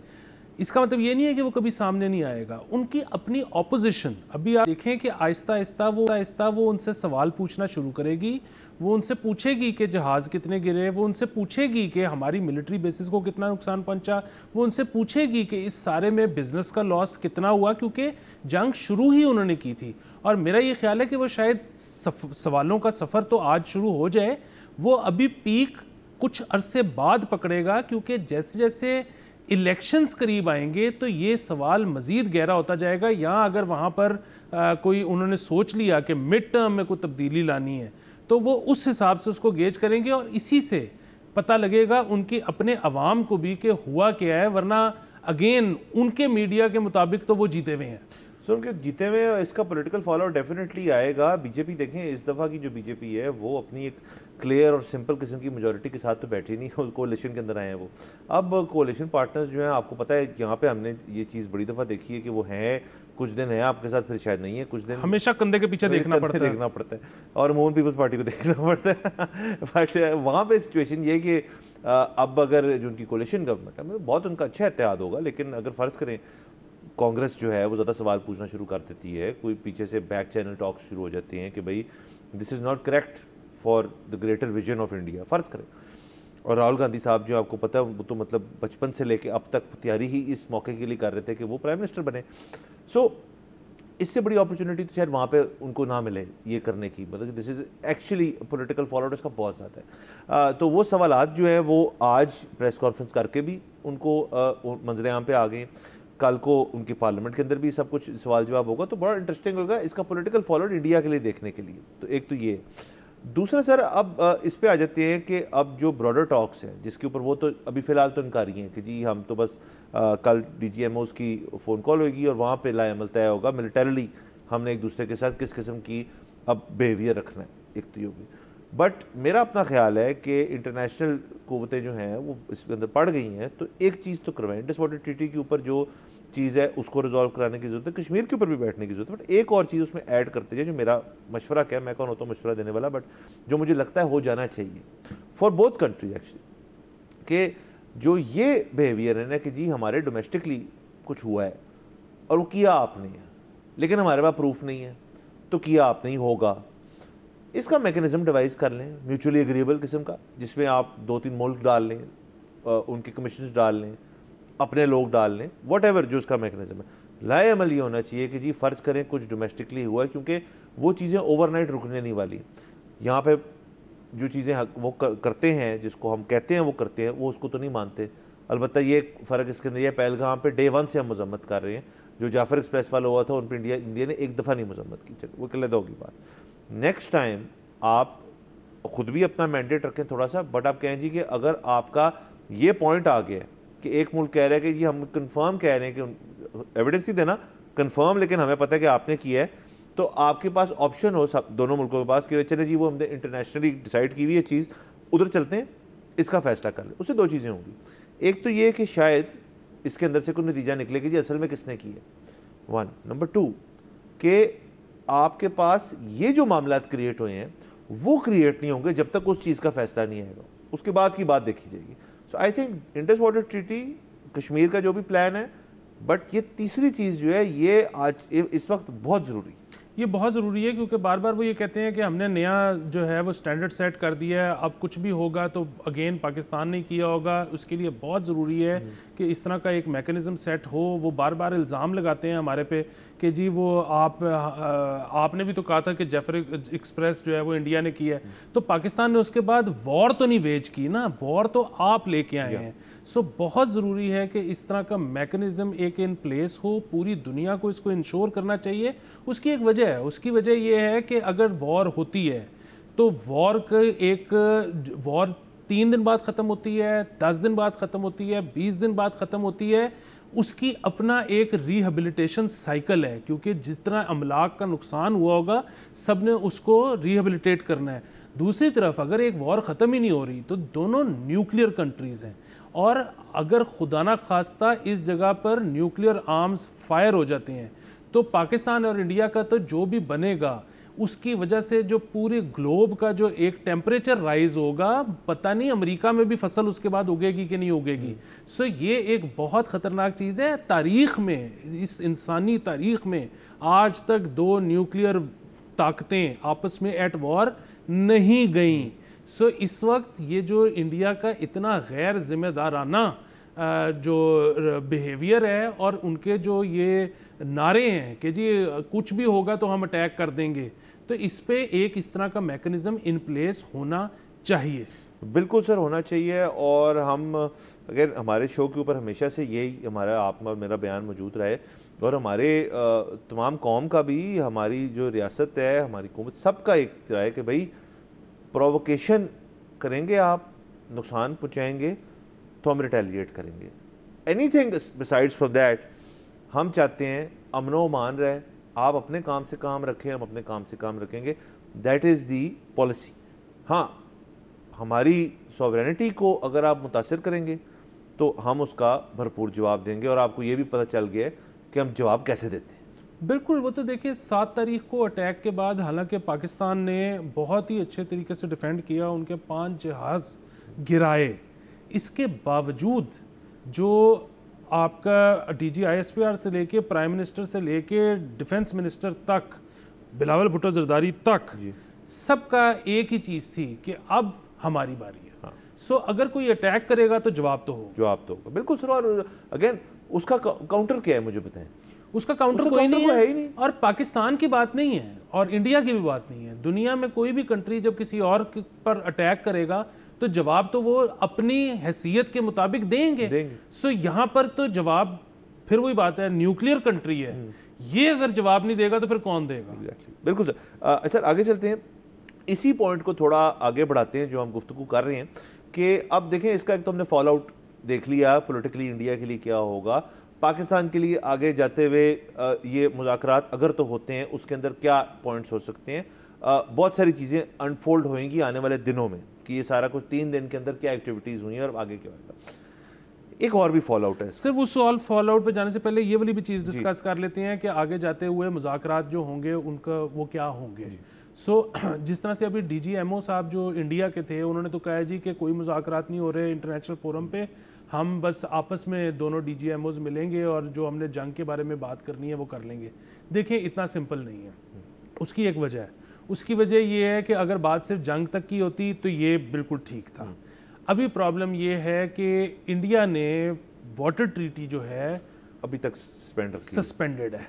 इसका मतलब ये नहीं है कि वो कभी सामने नहीं आएगा। उनकी अपनी ऑपोजिशन, अभी आप देखें कि आहिस्ता आहिस्ता वो उनसे सवाल पूछना शुरू करेगी। वो उनसे पूछेगी कि जहाज़ कितने गिरे, वो उनसे पूछेगी कि हमारी मिलिट्री बेसिस को कितना नुकसान पहुंचा, वो उनसे पूछेगी कि इस सारे में बिजनेस का लॉस कितना हुआ, क्योंकि जंग शुरू ही उन्होंने की थी। और मेरा ये ख्याल है कि वो शायद सवालों का सफ़र तो आज शुरू हो जाए, वो अभी पीक कुछ अरसे बाद पकड़ेगा, क्योंकि जैसे जैसे इलेक्शंस करीब आएंगे तो ये सवाल मज़ीद गहरा होता जाएगा। यहाँ अगर वहाँ पर कोई उन्होंने सोच लिया कि मिड टर्म में कोई तब्दीली लानी है तो वो उस हिसाब से उसको गेज करेंगे और इसी से पता लगेगा उनके अपने अवाम को भी कि हुआ क्या है। वरना अगेन उनके मीडिया के मुताबिक तो वो जीते हुए हैं। सो उनके जीते हुए इसका पॉलिटिकल फॉलो डेफिनेटली आएगा। बीजेपी देखें, इस दफ़ा की जो बीजेपी है वो अपनी एक क्लियर और सिंपल किस्म की मेजॉरिटी के साथ तो बैठी नहीं है, कोalition के अंदर आए हैं वो। अब कोalition पार्टनर्स जो हैं, आपको पता है यहाँ पे हमने ये चीज़ बड़ी दफ़ा देखी है कि वो हैं, कुछ दिन है आपके साथ, फिर शायद नहीं है, कुछ दिन हमेशा कंधे के पीछे देखना पड़ता है और मोहन पीपल्स पार्टी को देखना पड़ता है। बट वहाँ पे सिचुएशन ये कि अब अगर जो उनकी कोalition गवर्नमेंट है, बहुत उनका अच्छा इत्तेहाद होगा, लेकिन अगर फ़र्ज़ करें कांग्रेस जो है वो ज़्यादा सवाल पूछना शुरू कर देती है, कोई पीछे से बैक चैनल टॉक शुरू हो जाती हैं कि भाई this is not correct for the greater vision of India, फ़र्ज़ करें। और राहुल गांधी साहब जो आपको पता है वो तो मतलब बचपन से लेके अब तक तैयारी ही इस मौके के लिए कर रहे थे कि वो प्राइम मिनिस्टर बने। सो इससे बड़ी अपॉर्चुनिटी तो शायद वहाँ पे उनको ना मिले ये करने की, मतलब this is actually political followers का बहुत ज़्यादा है। तो वो सवालात जो है वो आज प्रेस कॉन्फ्रेंस करके भी उनको मंजर आम पे आ गए। कल को उनकी पार्लियामेंट के अंदर भी सब कुछ सवाल जवाब होगा, तो बड़ा इंटरेस्टिंग होगा इसका पॉलिटिकल फॉलोअर इंडिया के लिए देखने के लिए। तो एक तो ये, दूसरा सर अब इस पे आ जाते हैं कि अब जो ब्रॉडर टॉक्स हैं जिसके ऊपर वो तो अभी फ़िलहाल तो इनकारी हैं कि जी हम तो बस कल DGMOs की फ़ोन कॉल होगी और वहाँ पे लाएमल तय होगा, मिलिटरली हमने एक दूसरे के साथ किस किस्म की अब बिहेवियर रखना है, एक तो ये होगी। बट मेरा अपना ख्याल है कि इंटरनेशनल क़ुव्वतें जो हैं वो इसके अंदर पड़ गई हैं, तो एक चीज़ तो करवाएं, इंडस वाटर ट्रीटी के ऊपर जो चीज़ है उसको रिजॉल्व कराने की ज़रूरत है, कश्मीर के ऊपर भी बैठने की ज़रूरत है, बट एक और चीज़ उसमें ऐड करते जाए, जो मेरा मशवरा क्या है, मैं कौन होता हूँ मशवरा देने वाला, बट जो मुझे लगता है हो जाना चाहिए फॉर बोथ कंट्रीज एक्चुअली, कि जो ये बिहेवियर है ना कि जी हमारे डोमेस्टिकली कुछ हुआ है और वो किया आपने है, लेकिन हमारे पास प्रूफ नहीं है, तो किया आपने ही होगा, इसका मैकेनिज्म डिवाइस कर लें म्यूचुअली एग्रीएबल किस्म का, जिसमें आप 2-3 मुल्क डाल लें, उनके कमीशन डाल लें, अपने लोग डाल लें, वट एवर जो उसका मैकेनिज्म है। लाए अमल ये होना चाहिए कि जी फ़र्ज़ करें कुछ डोमेस्टिकली हुआ है, क्योंकि वो चीज़ें ओवरनाइट रुकने नहीं वाली। यहाँ पे जो चीज़ें वो करते हैं, जिसको हम कहते हैं वो करते हैं, वो उसको तो नहीं मानते। अलबत्ता ये फ़र्क इसके अंदर, पहलगाम पे डे 1 से हम मजम्मत कर रहे हैं, जो जाफ़र एक्सप्रेस वाला हुआ था उन पर इंडिया ने एक दफ़ा नहीं मजम्मत की, चलो वो कल होगी बात। नेक्स्ट टाइम आप ख़ुद भी अपना मैंडेट रखें थोड़ा सा, बट आप कहें जी कि अगर आपका ये पॉइंट आ गया कि एक मुल्क कह रहा है कि जी हम कंफर्म कह रहे हैं कि एविडेंस नहीं देना कंफर्म, लेकिन हमें पता है कि आपने किया है, तो आपके पास ऑप्शन हो सब दोनों मुल्कों के पास कि चले जी वो हमने इंटरनेशनली डिसाइड की हुई है चीज़, उधर चलते हैं, इसका फैसला कर लें। उससे दो चीज़ें होंगी, एक तो ये कि शायद इसके अंदर से कोई नतीजा निकले कि जी असल में किसने की है, 1, नंबर 2 कि आपके पास ये जो मामला क्रिएट हुए हैं वो क्रिएट नहीं होंगे जब तक उस चीज़ का फैसला नहीं आएगा, उसके बाद की बात देखी जाएगी। So I think Indus water treaty, Kashmir का जो भी प्लान है, बट ये तीसरी चीज़ जो है ये आज इस वक्त बहुत ज़रूरी है। ये बहुत ज़रूरी है क्योंकि बार बार वो ये कहते हैं कि हमने नया जो है वो स्टैंडर्ड सेट कर दिया है, अब कुछ भी होगा तो अगेन पाकिस्तान ने किया होगा। उसके लिए बहुत ज़रूरी है कि इस तरह का एक मेकनिज़म सेट हो। वो बार बार इल्ज़ाम लगाते हैं हमारे पे कि जी वो आपने भी तो कहा था कि जाफर एक्सप्रेस जो है वो इंडिया ने किया है, तो पाकिस्तान ने उसके बाद वॉर तो नहीं वेज की ना, वॉर तो आप लेके आए हैं। सो बहुत ज़रूरी है कि इस तरह का मैकेनिज़्म एक इन प्लेस हो, पूरी दुनिया को इसको इंश्योर करना चाहिए। उसकी एक वजह है, उसकी वजह यह है कि अगर वॉर होती है तो वॉर 3 दिन बाद ख़त्म होती है, 10 दिन बाद ख़त्म होती है, 20 दिन बाद ख़त्म होती है, उसकी अपना एक रिहेबिलिटेशन साइकिल है, क्योंकि जितना अमलाक का नुकसान हुआ होगा सब ने उसको रिहेबिलिटेट करना है। दूसरी तरफ अगर एक वॉर ख़त्म ही नहीं हो रही तो दोनों न्यूक्लियर कंट्रीज़ हैं, और अगर खुदा ना खास्ता इस जगह पर न्यूक्लियर आर्म्स फायर हो जाते हैं तो पाकिस्तान और इंडिया का तो जो भी बनेगा उसकी वजह से जो पूरे ग्लोब का जो एक टेम्परेचर राइज होगा, पता नहीं अमेरिका में भी फसल उसके बाद उगेगी कि नहीं उगेगी। सो ये एक बहुत ख़तरनाक चीज़ है। तारीख़ में, इस इंसानी तारीख़ में आज तक 2 न्यूक्लियर ताकतें आपस में एट वॉर नहीं गईं। सो इस वक्त ये जो इंडिया का इतना गैर जिम्मेदाराना जो बिहेवियर है और उनके जो ये नारे हैं कि जी कुछ भी होगा तो हम अटैक कर देंगे, तो इस पे एक इस तरह का मैकेनिज्म इन प्लेस होना चाहिए। बिल्कुल सर, होना चाहिए। और हम अगर हमारे शो के ऊपर हमेशा से यही हमारा आपका मेरा बयान मौजूद रहा है, और हमारे तमाम कौम का भी, हमारी जो रियासत है, हमारी हुकूमत, सबका एक राय कि भाई प्रोवोकेशन करेंगे आप, नुकसान पहुँचाएँगे तो हम रिटेलिएट करेंगे। एनीथिंग बिसाइड्स फ्रॉम दैट हम चाहते हैं अमनो मान रहे, आप अपने काम से काम रखें, हम अपने काम से काम रखेंगे। That is the policy. हाँ, हमारी सॉवरेनिटी को अगर आप मुतासिर करेंगे तो हम उसका भरपूर जवाब देंगे, और आपको ये भी पता चल गया है कि हम जवाब कैसे देते हैं। बिल्कुल, वो तो देखिए 7 तारीख को अटैक के बाद हालांकि पाकिस्तान ने बहुत ही अच्छे तरीके से डिफेंड किया, उनके 5 जहाज़ गिराए। इसके बावजूद जो आपका DG-ISPR से लेके प्राइम मिनिस्टर से लेके डिफेंस मिनिस्टर तक, बिलावल भुट्टो जरदारी तक, सबका एक ही चीज़ थी कि अब हमारी बारी है। हाँ। सो अगर कोई अटैक करेगा तो जवाब तो हो, जवाब तो होगा। बिल्कुल सर। और अगेन उसका काउंटर क्या है मुझे बताएं। उसका काउंटर कोई नहीं है ही नहीं। और पाकिस्तान की बात नहीं है और इंडिया की भी बात नहीं है। दुनिया में कोई भी कंट्री जब किसी और पर अटैक करेगा तो जवाब तो वो अपनी हैसियत के मुताबिक देंगे। सो यहाँ पर तो जवाब फिर वही बात है, न्यूक्लियर कंट्री है, ये अगर जवाब नहीं देगा तो फिर कौन देगा। बिल्कुल सर। सर आगे चलते हैं, इसी पॉइंट को थोड़ा आगे बढ़ाते हैं जो हम गुफ्तगू कर रहे हैं कि अब देखें इसका एक तो हमने फॉल आउट देख लिया पॉलिटिकली, इंडिया के लिए क्या होगा, पाकिस्तान के लिए आगे जाते हुए ये मुज़ाकरात अगर तो होते हैं उसके अंदर क्या पॉइंट्स हो सकते हैं। बहुत सारी चीज़ें अनफोल्ड होंगी आने वाले दिनों में कि ये सारा कुछ 3 दिन के अंदर क्या एक्टिविटीज़ हुई हैं और आगे क्या होगा। एक और भी फॉल आउट है सिर्फ उस फॉल आउट पे जाने से पहले ये वाली भी चीज़ डिस्कस कर लेते हैं कि आगे जाते हुए मुज़ाकरात जो होंगे उनका वो क्या होंगे। जिस तरह से अभी DGMO साहब जो इंडिया के थे उन्होंने तो कहा जी कि कोई मुज़ाकरात नहीं हो रहे इंटरनेशनल फोरम पे, हम बस आपस में दोनों DGMOs मिलेंगे और जो हमने जंग के बारे में बात करनी है वो कर लेंगे। देखिए इतना सिंपल नहीं है, उसकी एक वजह है। उसकी वजह ये है कि अगर बात सिर्फ जंग तक की होती तो ये बिल्कुल ठीक था। अभी प्रॉब्लम ये है कि इंडिया ने वाटर ट्रीटी जो है अभी तक सस्पेंडेड है।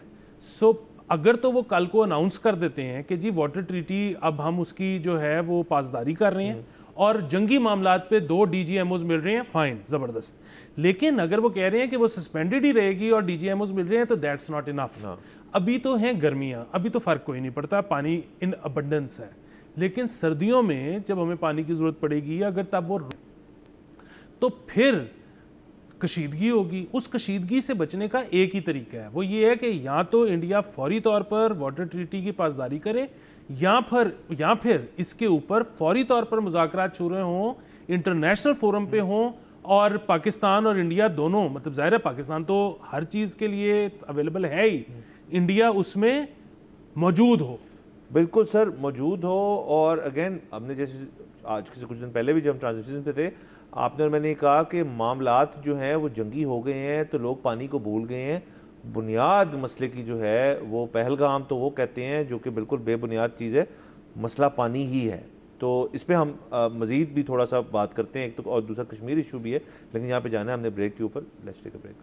अगर तो वो कल को अनाउंस कर देते हैं कि जी वाटर ट्रीटी अब हम उसकी जो है वो पासदारी कर रहे हैं और जंगी मामलात पे 2 DGMOs मिल रहे हैं, फाइन, ज़बरदस्त। लेकिन अगर वो कह रहे हैं कि वो सस्पेंडेड ही रहेगी और DGMOs मिल रहे हैं तो दैट्स नॉट इनफ। अभी तो हैं गर्मियाँ, अभी तो फ़र्क कोई नहीं पड़ता, पानी इन अबंडेंस है। लेकिन सर्दियों में जब हमें पानी की ज़रूरत पड़ेगी अगर तब वो तो फिर कशीदगी होगी। उस कशीदगी से बचने का एक ही तरीका है, वो ये है कि या तो इंडिया फौरी तौर पर वाटर ट्रीटी की पासदारी करे या फिर इसके ऊपर फौरी तौर पर मुज़ाकरात शुरू हों, इंटरनेशनल फोरम पे हों और पाकिस्तान और इंडिया दोनों, मतलब ज़ाहिर है पाकिस्तान तो हर चीज़ के लिए अवेलेबल है ही, इंडिया उसमें मौजूद हो। बिल्कुल सर, मौजूद हो। और अगेन हमने जैसे आज से कुछ दिन पहले भी जब हम ट्रांजिशन पे थे, आपने और मैंने कहा कि मामलात जो हैं वो जंगी हो गए हैं तो लोग पानी को भूल गए हैं। बुनियाद मसले की जो है वो पहलगाम तो वो कहते हैं जो कि बिल्कुल बेबुनियाद चीज़ है, मसला पानी ही है। तो इस पर हम मज़ीद भी थोड़ा सा बात करते हैं। एक तो और दूसरा कश्मीर इशू भी है, लेकिन यहाँ पे जाना है हमने ब्रेक के ऊपर। Let's take a break.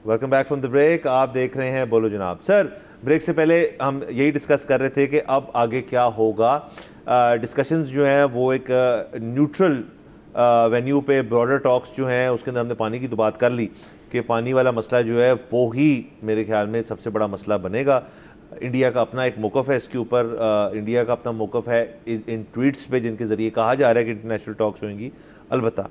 Welcome back from the break. आप देख रहे हैं बोलो जनाब। सर, ब्रेक से पहले हम यही डिस्कस कर रहे थे कि अब आगे क्या होगा। डिस्कशंस जो हैं वो एक न्यूट्रल वेन्यू पे ब्रॉडर टॉक्स जो हैं उसके अंदर हमने पानी की तो बात कर ली कि पानी वाला मसला जो है वो ही मेरे ख्याल में सबसे बड़ा मसला बनेगा। इंडिया का अपना एक मौक़िफ़ है इसके ऊपर, इंडिया का अपना मौक़िफ़ है इन ट्वीट्स पे जिनके ज़रिए कहा जा रहा है कि इंटरनेशनल टॉक्स होंगी। अलबत्ता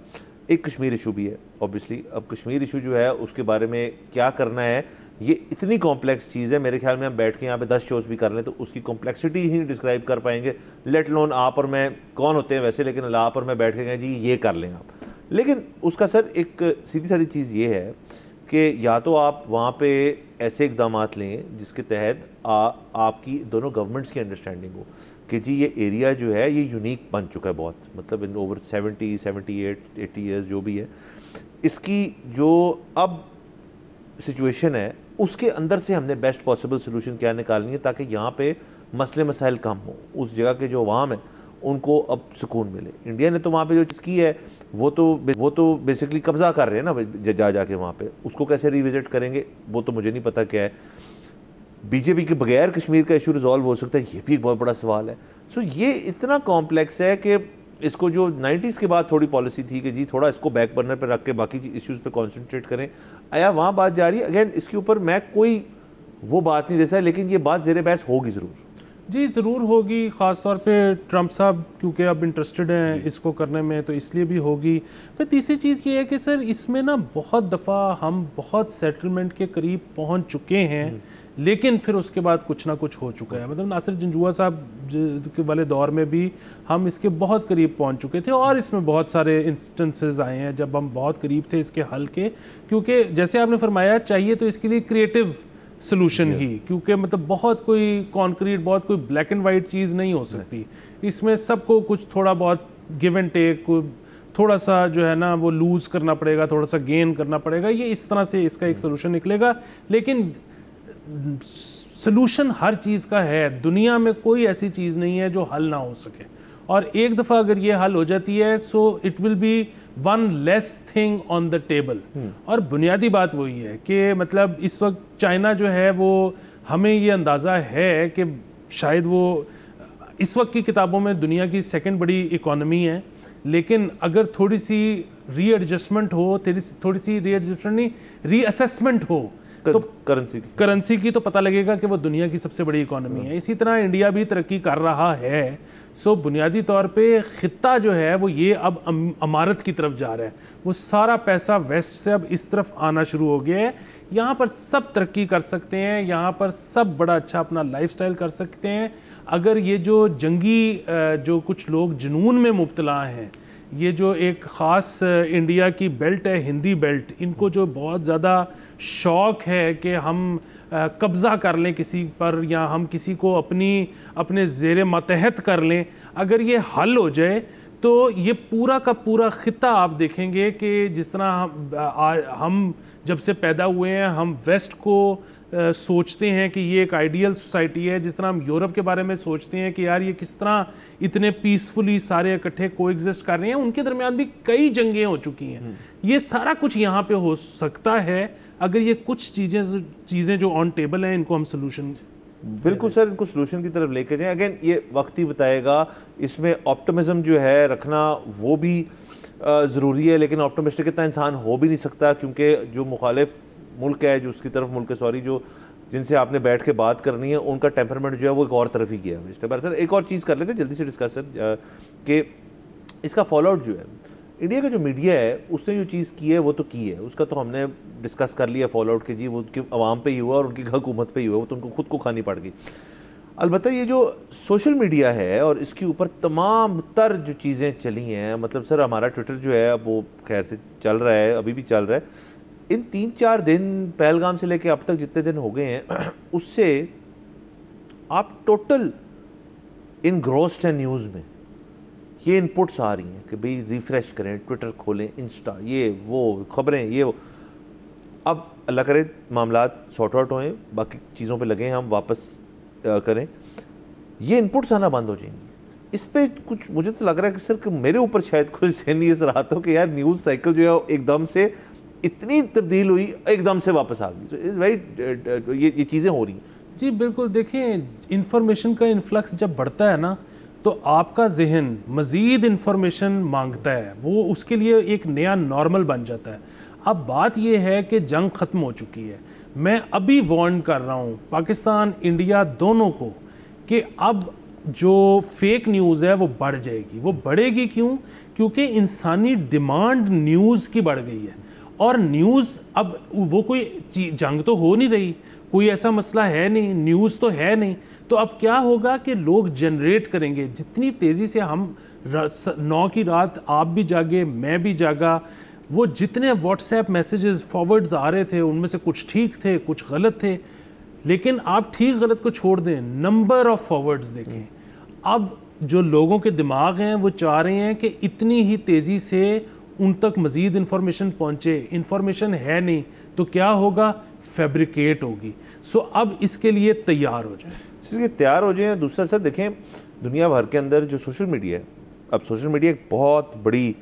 एक कश्मीर इशू भी है ऑब्वियसली। अब कश्मीर इशू जो है उसके बारे में क्या करना है, ये इतनी कॉम्प्लेक्स चीज़ है, मेरे ख्याल में हम बैठ के यहाँ पे 10 शोज़ भी कर लें तो उसकी कॉम्प्लेक्सिटी ही नहीं डिस्क्राइब कर पाएंगे। लेट लोन आप और मैं कौन होते हैं वैसे, लेकिन आप और मैं बैठ के गए जी ये कर लें आप। लेकिन उसका सर एक सीधी सादी चीज़ ये है कि या तो आप वहाँ पे ऐसे इकदाम लें जिसके तहत आपकी दोनों गवर्नमेंट्स की अंडरस्टैंडिंग हो कि जी ये एरिया जो है ये यूनिक बन चुका है बहुत, मतलब इन ओवर 70, 78, 80 ईयर्स जो भी है, इसकी जो अब सिचुएशन है उसके अंदर से हमने बेस्ट पॉसिबल सोल्यूशन क्या निकालनी है ताकि यहाँ पे मसले मसाइल कम हो, उस जगह के जो अवाम है उनको अब सुकून मिले। इंडिया ने तो वहाँ पे जो चीज़ की है वो तो बेसिकली कब्ज़ा कर रहे हैं ना जाके वहाँ पे, उसको कैसे रिविजिट करेंगे वो तो मुझे नहीं पता क्या है। बीजेपी के बगैर कश्मीर का इशू रिजॉल्व हो सकता है, ये भी एक बहुत बड़ा सवाल है। सो ये इतना कॉम्प्लेक्स है कि इसको जो 90s के बाद थोड़ी पॉलिसी थी कि जी थोड़ा इसको बैक बर्नर पर रख के बाकी इश्यूज़ पे कंसंट्रेट करें, आया वहाँ बात जा रही है। अगेन इसके ऊपर मैं कोई वो बात नहीं दे सकता, लेकिन ये बात ज़ेर बहस होगी ज़रूर। जी ज़रूर होगी, ख़ास तौर पे ट्रंप साहब क्योंकि अब इंटरेस्टेड हैं इसको करने में तो इसलिए भी होगी। फिर तीसरी चीज़ ये है कि सर इसमें ना बहुत दफ़ा हम बहुत सेटलमेंट के करीब पहुंच चुके हैं, लेकिन फिर उसके बाद कुछ ना कुछ हो चुका है। मतलब नासिर जंजुआ साहब के वाले दौर में भी हम इसके बहुत करीब पहुंच चुके थे और इसमें बहुत सारे इंस्टेंसेस आए हैं जब हम बहुत करीब थे इसके हल के, क्योंकि जैसे आपने फरमाया चाहिए तो इसके लिए क्रिएटिव सोल्यूशन ही, क्योंकि मतलब बहुत कोई कॉन्क्रीट, बहुत कोई ब्लैक एंड वाइट चीज़ नहीं हो सकती। इसमें सबको कुछ थोड़ा बहुत गिव एंड टेक, थोड़ा सा जो है ना वो लूज़ करना पड़ेगा, थोड़ा सा गेन करना पड़ेगा, ये इस तरह से इसका एक सोल्यूशन निकलेगा। लेकिन सोल्यूशन हर चीज़ का है, दुनिया में कोई ऐसी चीज़ नहीं है जो हल ना हो सके, और एक दफ़ा अगर ये हल हो जाती है so it will be one less thing on the table. और बुनियादी बात वही है कि मतलब इस वक्त चाइना जो है वो हमें ये अंदाज़ा है कि शायद वो इस वक्त की किताबों में दुनिया की सेकंड बड़ी इकॉनमी है, लेकिन अगर थोड़ी सी रीएडजस्टमेंट हो, थोड़ी सी रीएडजस्टमेंट नहीं रीअसेसमेंट हो तो करेंसी की तो पता लगेगा कि वो दुनिया की सबसे बड़ी इकोनॉमी है। इसी तरह इंडिया भी तरक्की कर रहा है। सो बुनियादी तौर पे खित्ता जो है वो ये अब अमारत की तरफ जा रहा है। वो सारा पैसा वेस्ट से अब इस तरफ आना शुरू हो गया है। यहाँ पर सब तरक्की कर सकते हैं, यहाँ पर सब बड़ा अच्छा अपना लाइफस्टाइल कर सकते हैं। अगर ये जो जंगी जो कुछ लोग जुनून में मुब्तला हैं, ये जो एक ख़ास इंडिया की बेल्ट है, हिंदी बेल्ट, इनको जो बहुत ज़्यादा शौक़ है कि हम कब्ज़ा कर लें किसी पर या हम किसी को अपने ज़ेरे मतहत कर लें, अगर ये हल हो जाए तो ये पूरा का पूरा ख़ित्ता आप देखेंगे कि जिस तरह हम जब से पैदा हुए हैं हम वेस्ट को सोचते हैं कि ये एक आइडियल सोसाइटी है, जिस तरह हम यूरोप के बारे में सोचते हैं कि यार ये किस तरह इतने पीसफुली सारे इकट्ठे कोएग्जिस्ट कर रहे हैं, उनके दरमियान भी कई जंगें हो चुकी हैं। ये सारा कुछ यहाँ पे हो सकता है अगर ये कुछ चीज़ें जो ऑन टेबल हैं इनको हम सोल्यूशन। बिल्कुल सर, इनको सोल्यूशन की तरफ लेके जाएं। अगेन ये वक्त ही बताएगा, इसमें ऑप्टिमिज्म जो है रखना वो भी ज़रूरी है, लेकिन ऑप्टिमिस्टिक इतना इंसान हो भी नहीं सकता क्योंकि जो मुखालिफ मुल्क है, जो उसकी तरफ मुल्क है, सॉरी, जो जिनसे आपने बैठ के बात करनी है उनका टेम्परमेंट जो है वो एक और तरफ ही किया है। सर एक और चीज़ कर लेते हैं जल्दी से डिस्कस सर कि इसका फॉलो आउट जो है इंडिया का जो मीडिया है उसने जो चीज़ की है वो तो की है, उसका तो हमने डिस्कस कर लिया फॉलो आउट के जी, वो उनकी आवाम पे ही हुआ और उनकी हुकूमत पे ही हुआ, वो तो उनको खुद को खानी पड़ गई। अलबत्ता ये जो सोशल मीडिया है और इसके ऊपर तमाम तर जो चीज़ें चली हैं, मतलब सर हमारा ट्विटर जो है अब वो खैर से चल रहा है, अभी भी चल रहा है। इन 3-4 दिन पहलगाम से लेके अब तक जितने दिन हो गए हैं उससे आप टोटल इनग्रोस्ड हैं न्यूज़ में। ये इनपुट्स आ रही हैं कि भाई रिफ़्रेश करें, ट्विटर खोलें, इंस्टा, ये वो ख़बरें, ये वो। अब अल्लाह करे मामलात सॉर्ट आउट होएं, बाकी चीज़ों पे लगें, हम वापस करें, ये इनपुट्स आना बंद हो जाएंगी। इस पर कुछ मुझे तो लग रहा है कि सर कि मेरे ऊपर शायद कुछ सहनी इस रहा था कि यार न्यूज़ साइकिल जो है एकदम से इतनी तब्दील हुई, एकदम से वापस आ गई। तो इस भाई ये चीज़ें हो रही हैं जी। बिल्कुल, देखें इंफॉर्मेशन का इन्फ्लक्स जब बढ़ता है ना तो आपका जहन मज़ीद इन्फॉर्मेशन मांगता है, वो उसके लिए एक नया नॉर्मल बन जाता है। अब बात यह है कि जंग ख़त्म हो चुकी है। मैं अभी वार्न कर रहा हूँ पाकिस्तान इंडिया दोनों को कि अब जो फेक न्यूज़ है वो बढ़ जाएगी। वो बढ़ेगी क्यों? क्योंकि इंसानी डिमांड न्यूज़ की बढ़ गई है और न्यूज़ अब वो कोई जंग तो हो नहीं रही, कोई ऐसा मसला है नहीं, न्यूज़ तो है नहीं, तो अब क्या होगा कि लोग जनरेट करेंगे जितनी तेज़ी से। हम 9 की रात आप भी जागे, मैं भी जागा, वो जितने व्हाट्सएप मैसेजेस फॉरवर्ड्स आ रहे थे उनमें से कुछ ठीक थे, कुछ गलत थे, लेकिन आप ठीक गलत को छोड़ दें, नंबर ऑफ़ फॉरवर्ड्स देखें। अब जो लोगों के दिमाग हैं वो चाह रहे हैं कि इतनी ही तेज़ी से उन तक मज़ीद इन्फॉर्मेशन पहुँचे। इन्फॉर्मेशन है नहीं तो क्या होगा? फैब्रिकेट होगी। सो अब इसके लिए तैयार हो जाए, इसके तैयार हो जाए। दूसरा सर देखें दुनिया भर के अंदर जो सोशल मीडिया है, अब सोशल मीडिया एक बहुत बड़ी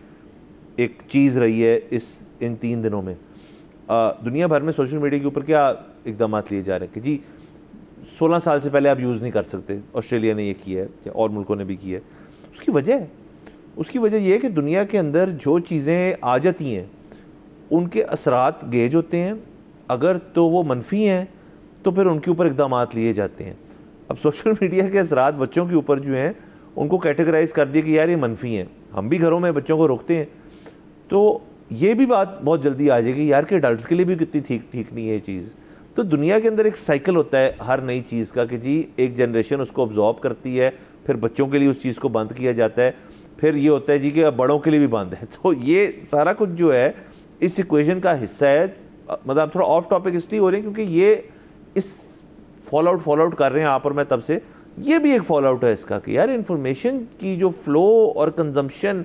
एक चीज़ रही है इन 3 दिनों में। दुनिया भर में सोशल मीडिया के ऊपर क्या इकदाम लिए जा रहे हैं कि जी 16 साल से पहले आप यूज़ नहीं कर सकते, ऑस्ट्रेलिया ने ये किया है और मुल्कों ने भी किया है। उसकी वजह यह है कि दुनिया के अंदर जो चीज़ें आ जाती हैं उनके असरात गेज होते हैं, अगर तो वो मनफी हैं तो फिर उनके ऊपर इकदाम लिए जाते हैं। अब सोशल मीडिया के असरात बच्चों के ऊपर जो हैं उनको कैटेगराइज कर दिया कि यार ये मनफी हैं। हम भी घरों में बच्चों को रोकते हैं, तो ये भी बात बहुत जल्दी आ जाएगी यार कि अडल्ट्स के लिए भी कितनी ठीक नहीं है ये चीज़। तो दुनिया के अंदर एक साइकिल होता है हर नई चीज़ का कि जी एक जनरेशन उसको ऑब्जॉर्व करती है, फिर बच्चों के लिए उस चीज़ को बंद किया जाता है, फिर ये होता है जी कि बड़ों के लिए भी बंद है। तो ये सारा कुछ जो है इस इक्वेशन का हिस्सा है। मतलब थोड़ा ऑफ टॉपिक इसलिए हो रहे हैं क्योंकि ये इस फॉल आउट कर रहे हैं आप और मैं तब से, ये भी एक फॉल आउट है इसका कि यार इन्फॉर्मेशन की जो फ्लो और कंजम्पशन,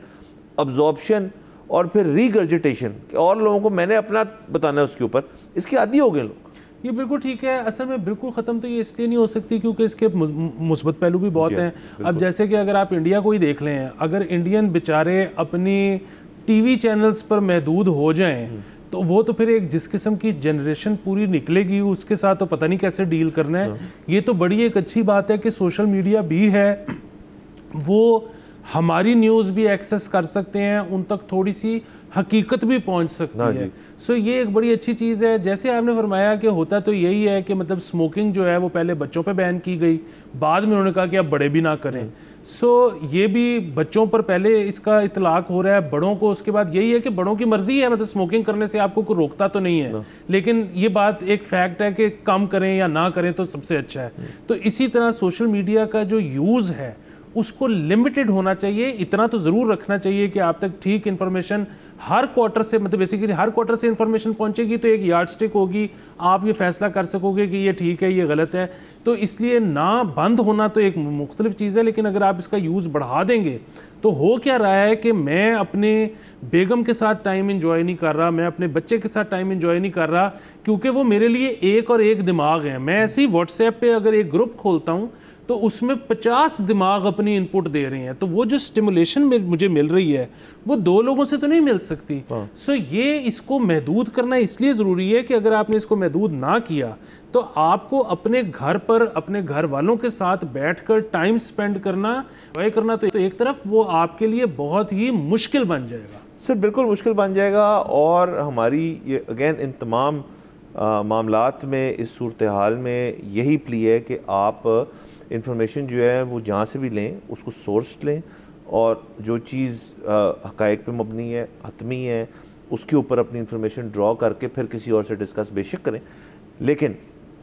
अब्जॉर्प्शन और फिर रीगर्जिटेशन, और लोगों को मैंने अपना बताना है उसके ऊपर, इसके आदी हो गए लोग। ये बिल्कुल ठीक है। असल में बिल्कुल ख़त्म तो ये इसलिए नहीं हो सकती क्योंकि इसके मुस्बत पहलू भी बहुत हैं। अब जैसे कि अगर आप इंडिया को ही देख लें, अगर इंडियन बेचारे अपनी टीवी चैनल्स पर महदूद हो जाएं तो वो तो फिर एक जिस किस्म की जनरेशन पूरी निकलेगी उसके साथ तो पता नहीं कैसे डील करना है। ये तो बड़ी एक अच्छी बात है कि सोशल मीडिया भी है, वो हमारी न्यूज़ भी एक्सेस कर सकते हैं, उन तक थोड़ी सी हकीकत भी पहुंच सकती है। सो ये एक बड़ी अच्छी चीज़ है। जैसे आपने फरमाया कि होता तो यही है कि मतलब स्मोकिंग जो है वो पहले बच्चों पे बैन की गई, बाद में उन्होंने कहा कि आप बड़े भी ना करें। सो ये भी बच्चों पर पहले इसका इतलाक हो रहा है, बड़ों को उसके बाद यही है कि बड़ों की मर्जी है, मतलब स्मोकिंग करने से आपको कोई रोकता तो नहीं है, लेकिन ये बात एक फैक्ट है कि कम करें या ना करें तो सबसे अच्छा है। तो इसी तरह सोशल मीडिया का जो यूज़ है उसको लिमिटेड होना चाहिए। इतना तो ज़रूर रखना चाहिए कि आप तक ठीक इन्फॉर्मेशन हर क्वार्टर से, मतलब बेसिकली हर क्वार्टर से इन्फॉर्मेशन पहुंचेगी तो एक यार्ड स्टिक होगी, आप ये फैसला कर सकोगे कि ये ठीक है ये गलत है। तो इसलिए ना बंद होना तो एक मुख्तलिफ चीज़ है, लेकिन अगर आप इसका यूज़ बढ़ा देंगे तो हो क्या रहा है कि मैं अपने बेगम के साथ टाइम इंजॉय नहीं कर रहा, मैं अपने बच्चे के साथ टाइम इंजॉय नहीं कर रहा, क्योंकि वो मेरे लिए एक और एक दिमाग है। मैं ऐसे ही व्हाट्सएप पे अगर एक ग्रुप खोलता हूँ तो उसमें 50 दिमाग अपनी इनपुट दे रहे हैं, तो वो जो स्टिमुलेशन मुझे मिल रही है वो 2 लोगों से तो नहीं मिल सकती। सो ये इसको महदूद करना इसलिए ज़रूरी है कि अगर आपने इसको महदूद ना किया तो आपको अपने घर पर अपने घर वालों के साथ बैठकर टाइम स्पेंड करना, वही करना, तो एक तरफ वो आपके लिए बहुत ही मुश्किल बन जाएगा। सर बिल्कुल मुश्किल बन जाएगा। और हमारी ये अगेन इन तमाम मामलात में, इस सूरत हाल में यही प्ली है कि आप इंफॉर्मेशन जो है वो जहाँ से भी लें उसको सोर्स लें, और जो चीज़ हक़ाइक़ पे मबनी है, हतमी है, उसके ऊपर अपनी इंफॉर्मेशन ड्रॉ करके फिर किसी और से डिस्कस बेशक करें। लेकिन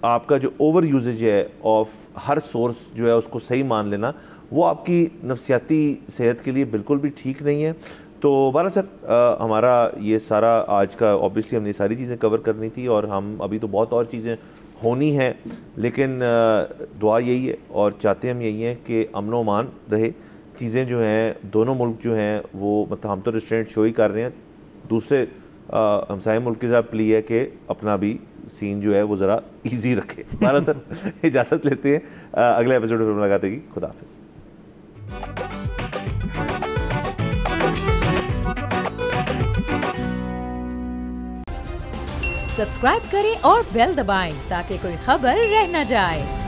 आपका जो ओवर यूजेज है ऑफ हर सोर्स जो है उसको सही मान लेना, वो आपकी नफसियाती सेहत के लिए बिल्कुल भी ठीक नहीं है। तो बहरहाल सर हमारा ये सारा आज का, ऑब्वियसली हमने सारी चीज़ें कवर करनी थी और हम अभी तो बहुत और चीज़ें होनी है, लेकिन दुआ यही है और चाहते हम यही हैं कि अमन अमान रहे। चीज़ें जो हैं दोनों मुल्क जो हैं वो, मतलब हम तो रिस्ट्रेंट शो ही कर रहे हैं, दूसरे हमसाये मुल्क के साथ प्ली है कि अपना भी सीन जो है वो ज़रा इजी रखे। हमारा सर इजाज़त लेते हैं, अगले एपिसोड में मुलाकात होगी। खुदा हाफिज़। सब्सक्राइब करें और बेल दबाएं ताकि कोई खबर रह न जाए।